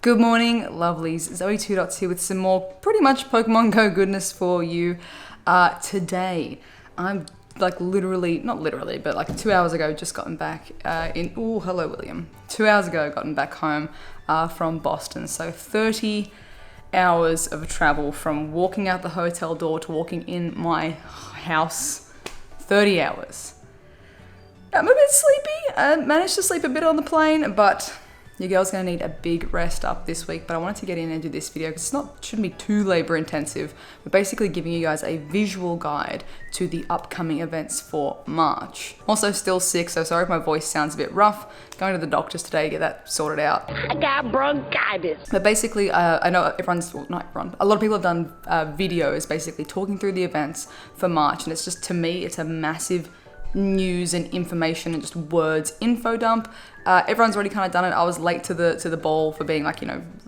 Good morning, lovelies. Zoe 2 Dots here with some more pretty much Pokemon Go goodness for you today. I'm like not literally, but like 2 hours ago just gotten back hello William. 2 hours ago gotten back home from Boston. So 30 hours of travel from walking out the hotel door to walking in my house. 30 hours. I'm a bit sleepy. I managed to sleep a bit on the plane, but your girl's gonna need a big rest up this week, but I wanted to get in and do this video because shouldn't be too labor intensive. We're basically giving you guys a visual guide to the upcoming events for March. Also still sick, so sorry if my voice sounds a bit rough. Going to the doctors today to get that sorted out. I got bronchitis. But basically, I know not everyone, a lot of people have done videos basically talking through the events for March, and it's just, to me, it's a massive news and information and just words info dump. Everyone's already kind of done it. I was late to the ball for being like,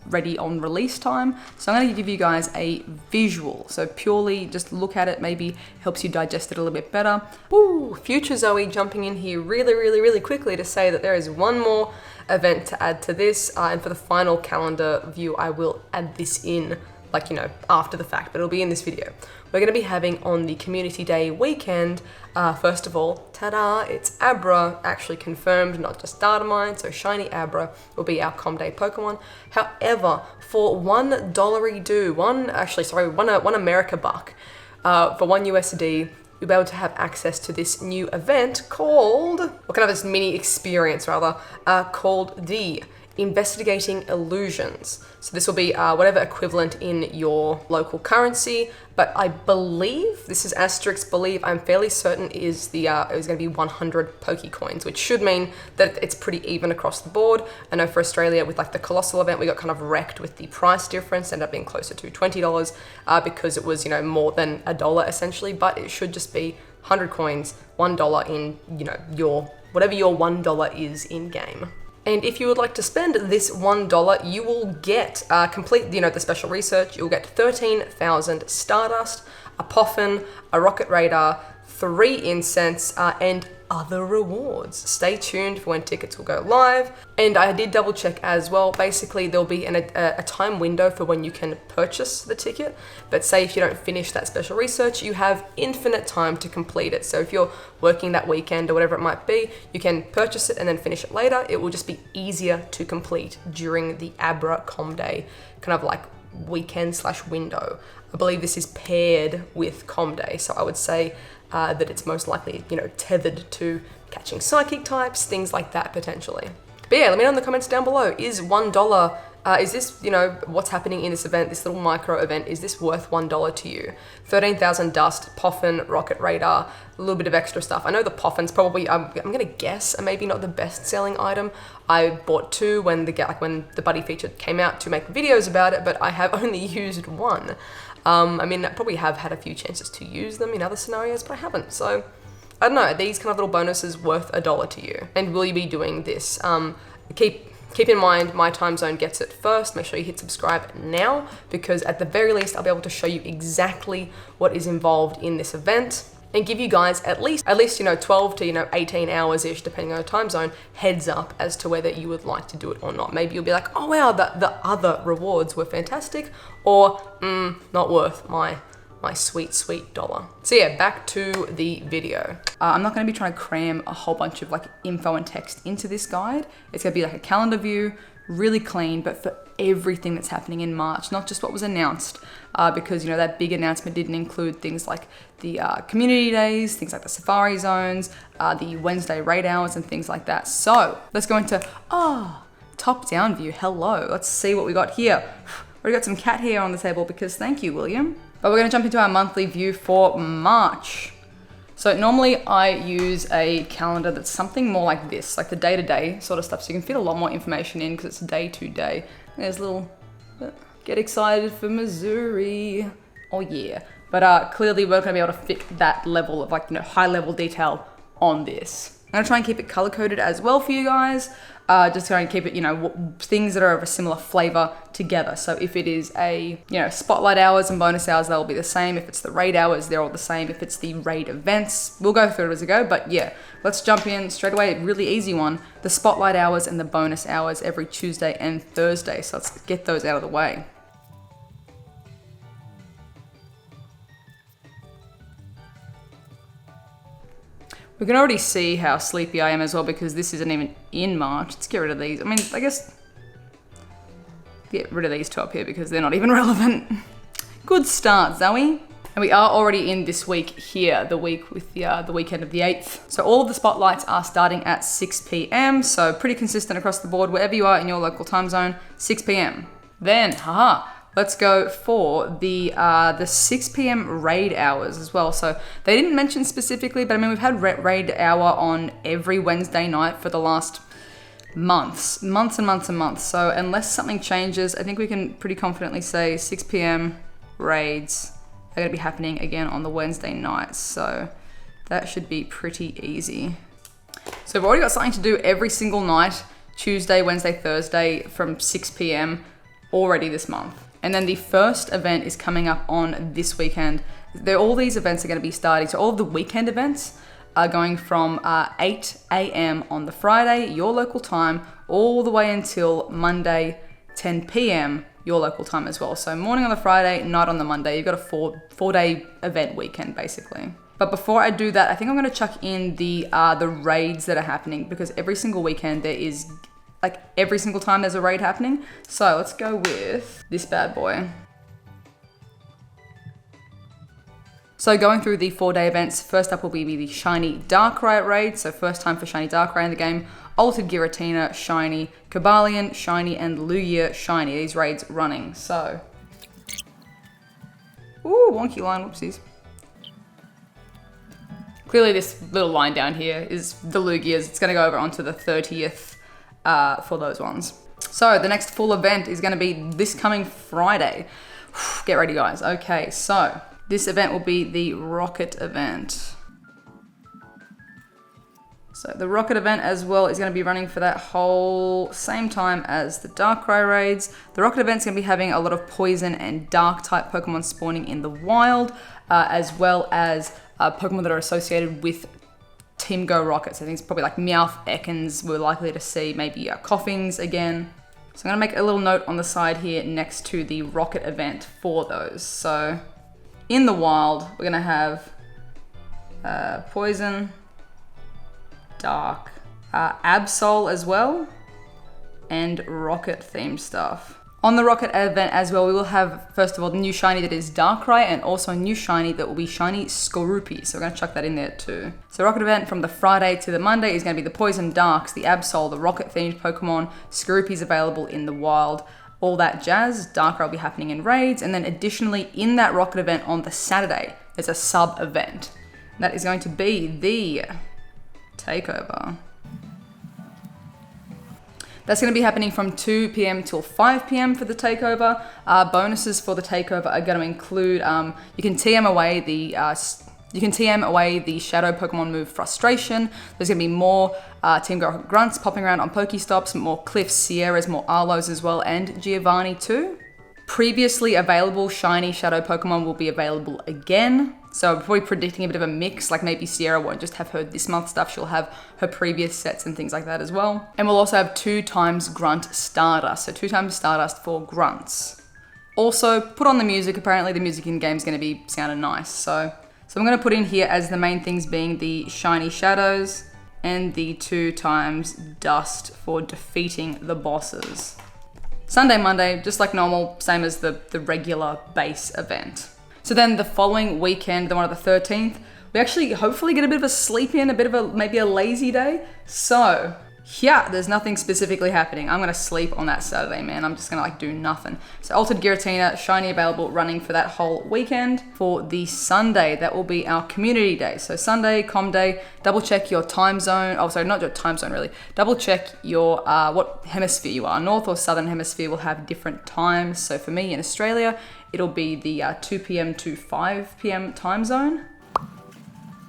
ready on release time. So I'm going to give you guys a visual. So purely just look at it, maybe helps you digest it a little bit better. Woo! Future Zoe jumping in here really quickly to say that there is one more event to add to this. And for the final calendar view, I will add this in after the fact, but it'll be in this video. We're going to be having on the Community Day weekend, first of all, ta-da, it's Abra, actually confirmed, not just data mine, so Shiny Abra will be our Com Day Pokemon. However, for one America buck, for $1 USD, you'll be able to have access to this new event called, this mini experience rather, called the Investigating Illusions. So this will be whatever equivalent in your local currency, but I believe, this is asterisk believe, I'm fairly certain is it was going to be 100 Pokecoins, which should mean that it's pretty even across the board. I know for Australia with the Colossal event, we got kind of wrecked with the price difference, ended up being closer to $20 because it was, more than $1 essentially, but it should just be 100 coins, $1 in, your, whatever your $1 is in game. And if you would like to spend this $1, you will get, complete, the special research, you'll get 13,000 Stardust, a Poffin, a Rocket Radar, 3 Incense, and other rewards. Stay tuned for when tickets will go live. And I did double check as well. Basically, there'll be a time window for when you can purchase the ticket. But say if you don't finish that special research, you have infinite time to complete it. So if you're working that weekend or whatever it might be, you can purchase it and then finish it later. It will just be easier to complete during the Abra Com Day, weekend/window. I believe this is paired with Com Day. So I would say that it's most likely, tethered to catching psychic types, things like that potentially. But yeah, let me know in the comments down below. Is $1, is this, what's happening in this event, this little micro event, is this worth $1 to you? 13,000 Dust, Poffin, Rocket Radar, a little bit of extra stuff. I know the Poffin's probably, I'm gonna guess, maybe not the best selling item. I bought 2 when the Buddy feature came out to make videos about it, but I have only used 1. I probably have had a few chances to use them in other scenarios, but I haven't. So, I don't know, are these kind of little bonuses worth $1 to you? And will you be doing this? Keep in mind, my time zone gets it first. Make sure you hit subscribe now, because at the very least, I'll be able to show you exactly what is involved in this event and give you guys at least 12 to 18 hours-ish, depending on your time zone, heads up as to whether you would like to do it or not. Maybe you'll be like, oh wow, the other rewards were fantastic, or not worth my sweet $1. So yeah, back to the video. I'm not going to be trying to cram a whole bunch of info and text into this guide. It's going to be a calendar view, really clean, but for everything that's happening in March, not just what was announced, because that big announcement didn't include things like the community days, things like the safari zones, the Wednesday raid hours and things like that. So let's go into top down view. Hello, let's see what we got here. We got some cat hair on the table because thank you, William. But we're going to jump into our monthly view for March. So normally I use a calendar that's something more like this, like the day-to-day sort of stuff. So you can fit a lot more information in because it's day-to-day. There's a little, get excited for Missouri. Oh yeah. But clearly we're going to be able to fit that level of high level detail on this. I'm going to try and keep it color-coded as well for you guys. just trying to keep it, things that are of a similar flavor together. So if it is a, spotlight hours and bonus hours, they'll be the same. If it's the raid hours, they're all the same. If it's the raid events, we'll go through it as we go. But yeah, let's jump in straight away. Really easy one. The spotlight hours and the bonus hours every Tuesday and Thursday. So let's get those out of the way. We can already see how sleepy I am as well because this isn't even in March. Let's get rid of these. I mean, I guess get rid of these two up here because they're not even relevant. Good start, Zoe. And we are already in this week here, the week with the weekend of the 8th. So all of the spotlights are starting at 6 p.m. So pretty consistent across the board, wherever you are in your local time zone, 6 p.m. Then, let's go for the 6 p.m. raid hours as well. So they didn't mention specifically, but I mean, we've had raid hour on every Wednesday night for the last months. So unless something changes, I think we can pretty confidently say 6 p.m. raids are going to be happening again on the Wednesday nights. So that should be pretty easy. So we've already got something to do every single night, Tuesday, Wednesday, Thursday from 6 p.m. already this month. And then the first event is coming up on this weekend. All these events are going to be starting. So all of the weekend events are going from 8 a.m. on the Friday, your local time, all the way until Monday, 10 p.m. your local time as well. So morning on the Friday, night on the Monday. You've got a four-day event weekend basically. But before I do that, I think I'm going to chuck in the raids that are happening because every single weekend there is, like every single time there's a raid happening. So let's go with this bad boy. So going through the 4-day events, first up will be the Shiny Darkrai raid. So first time for Shiny Darkrai in the game. Altered Giratina, Shiny, Cobalion, Shiny, and Lugia, Shiny. These raids running, so. Ooh, wonky line, whoopsies. Clearly this little line down here is the Lugias. It's gonna go over onto the 30th for those ones. So the next full event is gonna be this coming Friday. Get ready, guys. Okay, so this event will be the Rocket event. So the Rocket event as well is going to be running for that whole same time as the Darkrai raids. The Rocket event is going to be having a lot of poison and dark type Pokemon spawning in the wild, as well as Pokemon that are associated with Team Go Rockets. I think it's probably like Meowth, Ekans, we're likely to see maybe Coughings again. So I'm going to make a little note on the side here next to the Rocket event for those. So in the wild, we're going to have poison, dark, Absol as well, and Rocket themed stuff. On the Rocket event as well, we will have, first of all, the new shiny that is Darkrai, and also a new shiny that will be shiny Skorupi. So we're going to chuck that in there too. So Rocket event from the Friday to the Monday is going to be the Poison Darks, the Absol, the Rocket themed Pokemon. Skorupi is available in the wild. All that jazz. Darkrai will be happening in raids. And then additionally, in that Rocket event on the Saturday, there's a sub event. That is going to be the Takeover. That's going to be happening from 2 p.m. till 5 p.m. for the Takeover. Bonuses for the Takeover are going to include you can TM away the Shadow Pokemon move Frustration. There's going to be more Team Grunts popping around on Pokestops, more Cliffs, Sierras, more Arlos as well, and Giovanni too. Previously available shiny Shadow Pokemon will be available again. So we're probably predicting a bit of a mix, like maybe Sierra won't just have her this month stuff, she'll have her previous sets and things like that as well. And we'll also have 2 times Grunt Stardust, so 2 times Stardust for Grunts. Also, put on the music, apparently the music in game is going to be sounding nice. So I'm going to put in here as the main things being the Shiny Shadows and the 2 times Dust for defeating the bosses. Sunday, Monday, just like normal, same as the regular base event. So then the following weekend, the one of the 13th, we actually hopefully get a bit of a sleep in, a bit of a, maybe a lazy day. So yeah, there's nothing specifically happening. I'm gonna sleep on that Saturday, man. I'm just gonna like do nothing. So Altered Giratina, shiny available running for that whole weekend. For the Sunday, that will be our community day. So Sunday, com day, double check your time zone. Oh, sorry, not your time zone really. Double check your, what hemisphere you are. North or Southern hemisphere will have different times. So for me in Australia, it'll be the 2 p.m. to 5 p.m. time zone.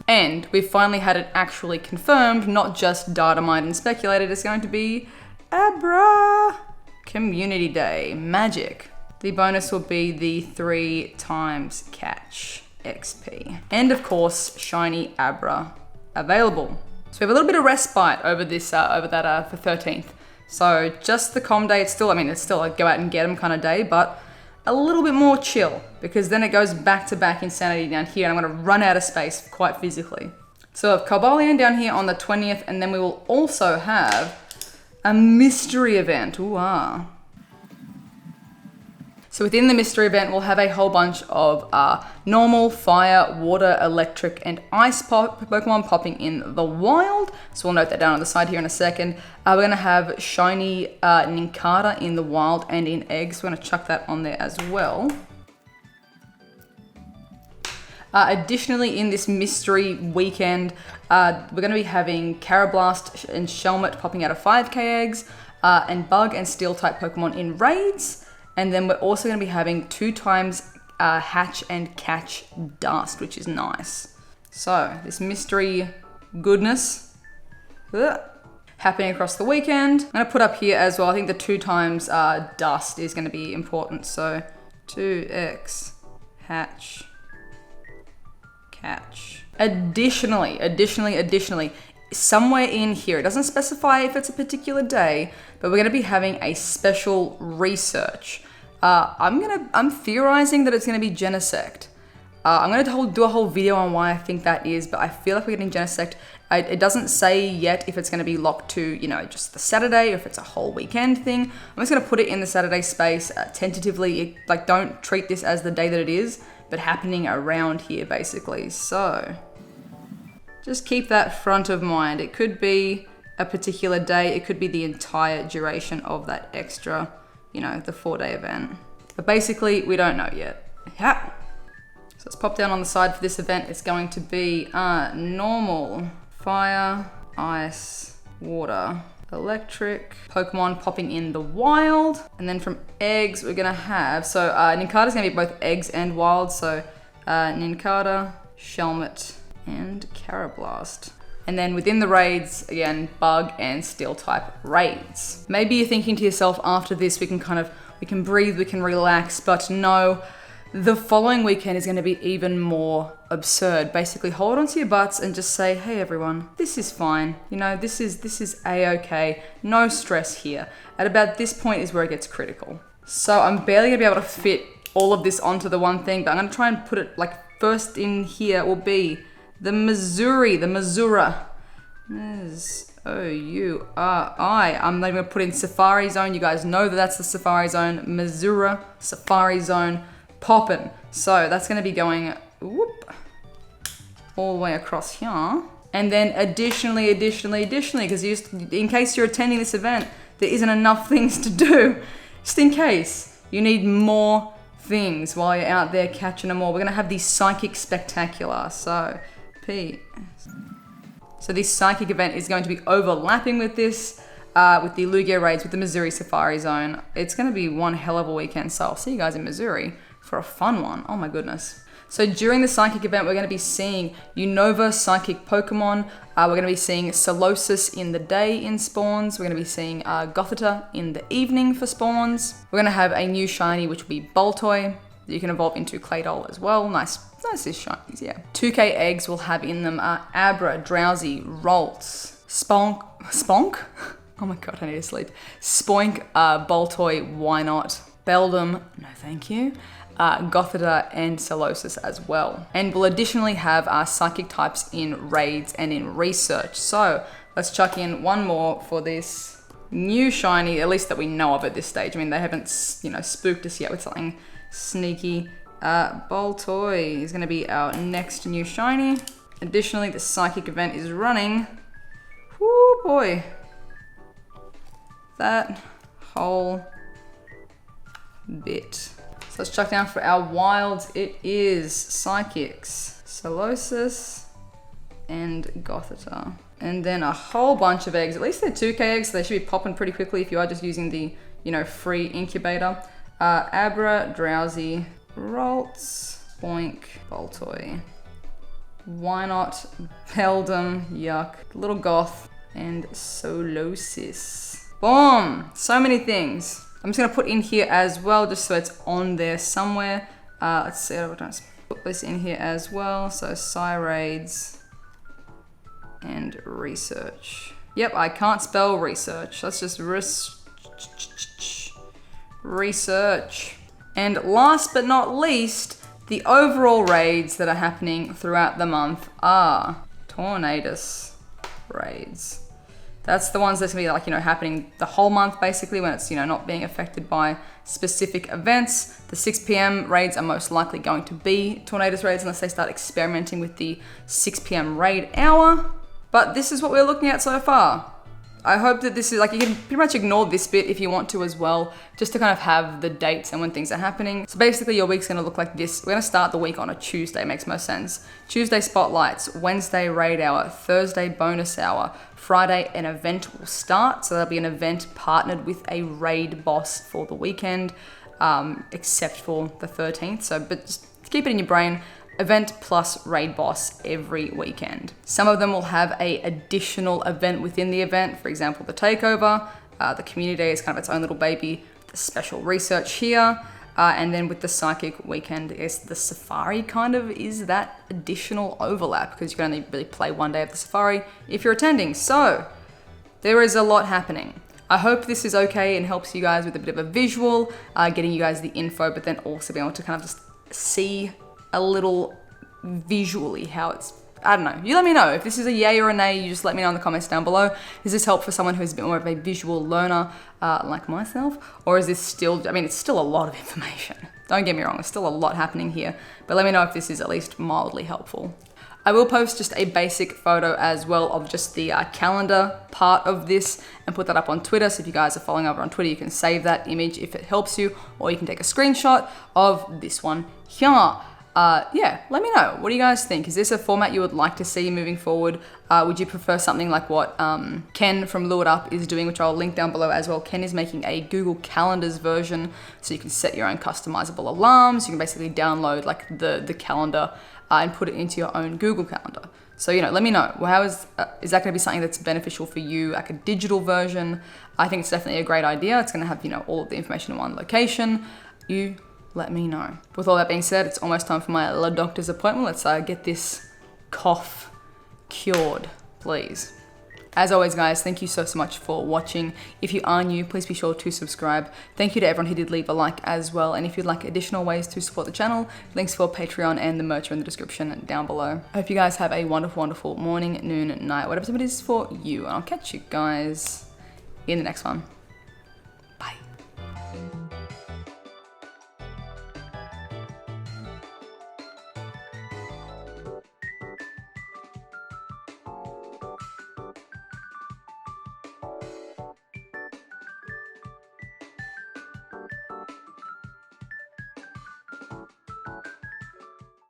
And we've finally had it actually confirmed, not just data mined and speculated, it's going to be Abra! Community Day, Magic. The bonus will be the 3 times catch XP. And of course, Shiny Abra available. So we have a little bit of respite over this, over that for 13th. So just the com day, it's still a go out and get them kind of day, but a little bit more chill because then it goes back to back insanity down here and I'm gonna run out of space quite physically. So we have Cobalion down here on the 20th and then we will also have a mystery event. Ooh, ah. So within the mystery event, we'll have a whole bunch of normal, fire, water, electric, and ice Pokemon popping in the wild. So we'll note that down on the side here in a second. We're gonna have shiny Nincada in the wild and in eggs. We're gonna chuck that on there as well. Additionally, in this mystery weekend, we're going to be having Aeroblast and Shelmet popping out of 5k eggs, and Bug and Steel type Pokemon in raids. And then we're also going to be having 2 times Hatch and Catch Dust, which is nice. So this mystery goodness happening across the weekend. I'm going to put up here as well, I think the 2 times Dust is going to be important. So 2x Hatch Catch. Additionally, somewhere in here, it doesn't specify if it's a particular day, but we're going to be having a special research. I'm theorizing that it's going to be Genesect. I'm going to do a whole video on why I think that is, but I feel like we're getting Genesect. It doesn't say yet if it's going to be locked to, just the Saturday or if it's a whole weekend thing. I'm just going to put it in the Saturday space tentatively. Don't treat this as the day that it is, but happening around here basically. So just keep that front of mind. It could be a particular day. It could be the entire duration of that extra, the 4-day event. But basically, we don't know yet. Yeah. So let's pop down on the side for this event. It's going to be normal, fire, ice, water, electric, Pokemon popping in the wild. And then from eggs, we're gonna have, so Nincada's gonna be both eggs and wild. So Nincada, Shelmet, and Aeroblast. And then within the raids, again, Bug and Steel type raids. Maybe you're thinking to yourself, after this, we can breathe, we can relax, but no, the following weekend is going to be even more absurd. Basically, hold onto your butts and just say, hey everyone, this is fine. This is a-okay. No stress here. At about this point is where it gets critical. So I'm barely gonna be able to fit all of this onto the one thing, but I'm gonna try and put it first in here will be the Missouri. M-O-U-R-I. I'm not even gonna put in Safari Zone. You guys know that that's the Safari Zone. Missouri Safari Zone poppin'. So that's gonna be going all the way across here. And then additionally, because in case you're attending this event, there isn't enough things to do. Just in case, you need more things while you're out there catching them all. We're gonna have the Psychic Spectacular. So this Psychic event is going to be overlapping with this, with the Lugia raids, with the Missouri Safari Zone. It's going to be one hell of a weekend, so I'll see you guys in Missouri for a fun one. Oh my goodness. So during the Psychic event, we're going to be seeing Unova Psychic Pokemon. We're going to be seeing Solosis in the day in spawns. We're going to be seeing Gothita in the evening for spawns. We're going to have a new shiny, which will be Baltoy. You can evolve into Claydol as well. Nice shinies, yeah. 2k eggs will have in them Abra, Drowsy, Roltz, Sponk? Oh my god, I need to sleep. Spoink, Baltoy, why not? Beldum, no thank you. Gothita and Solosis as well. And we'll additionally have Psychic types in raids and in research. So let's chuck in one more for this new shiny, at least that we know of at this stage. I mean, they haven't, spooked us yet with something sneaky. Baltoy is going to be our next new shiny. Additionally, the Psychic event is running. Whoo boy. That whole bit. So let's chuck down for our wilds. It is Psychics, Solosis, and Gothita. And then a whole bunch of eggs. At least they're 2k eggs, so they should be popping pretty quickly if you are just using the, free incubator. Abra, Drowsy, Roltz, Spoink, Baltoy. Why not? Beldum, yuck. Little Goth, and Solosis. Boom! So many things. I'm just gonna put in here as well, just so it's on there somewhere. Let's see, let's put this in here as well. So Raids and research. Yep, I can't spell research. That's just research. And last but not least, the overall raids that are happening throughout the month are Tornadus raids. That's the ones that's gonna be like, happening the whole month basically, when it's, not being affected by specific events. The 6 p.m. raids are most likely going to be Tornadus raids unless they start experimenting with the 6 p.m. raid hour. But this is what we're looking at so far. I hope that this is, you can pretty much ignore this bit if you want to as well, just to kind of have the dates and when things are happening. So basically your week's gonna look like this. We're gonna start the week on a Tuesday, makes most sense. Tuesday spotlights, Wednesday raid hour, Thursday bonus hour, Friday an event will start. So there'll be an event partnered with a raid boss for the weekend, except for the 13th. So, but just keep it in your brain. Event plus raid boss every weekend. Some of them will have a additional event within the event. For example, the takeover, the community day is kind of its own little baby, the special research here, and then with the psychic weekend, I guess the safari kind of is that additional overlap because you can only really play one day of the safari if you're attending. So there is a lot happening. I hope this is okay and helps you guys with a bit of a visual, getting you guys the info, but then also being able to kind of just see a little visually how it's, I don't know. You let me know. If this is a yay or a nay, you just let me know in the comments down below. Does this help for someone who's a bit more of a visual learner like myself? Or is this still, it's still a lot of information. Don't get me wrong, there's still a lot happening here. But let me know if this is at least mildly helpful. I will post just a basic photo as well of just the calendar part of this and put that up on Twitter. So if you guys are following over on Twitter, you can save that image if it helps you, or you can take a screenshot of this one here. Yeah, let me know. What do you guys think? Is this a format you would like to see moving forward? Would you prefer something like what Ken from Lure It Up is doing, which I'll link down below as well. Ken is making a Google Calendars version, so you can set your own customizable alarms. You can basically download the calendar and put it into your own Google Calendar. So, let me know. Well, how is that going to be something that's beneficial for you, like a digital version? I think it's definitely a great idea. It's going to have, all of the information in one location. You let me know. With all that being said, it's almost time for my doctor's appointment. Let's get this cough cured, please. As always, guys, thank you so much for watching. If you are new, please be sure to subscribe. Thank you to everyone who did leave a like as well. And if you'd like additional ways to support the channel, links for Patreon and the merch are in the description down below. I hope you guys have a wonderful, wonderful morning, noon, night, whatever time it is for you. And I'll catch you guys in the next one.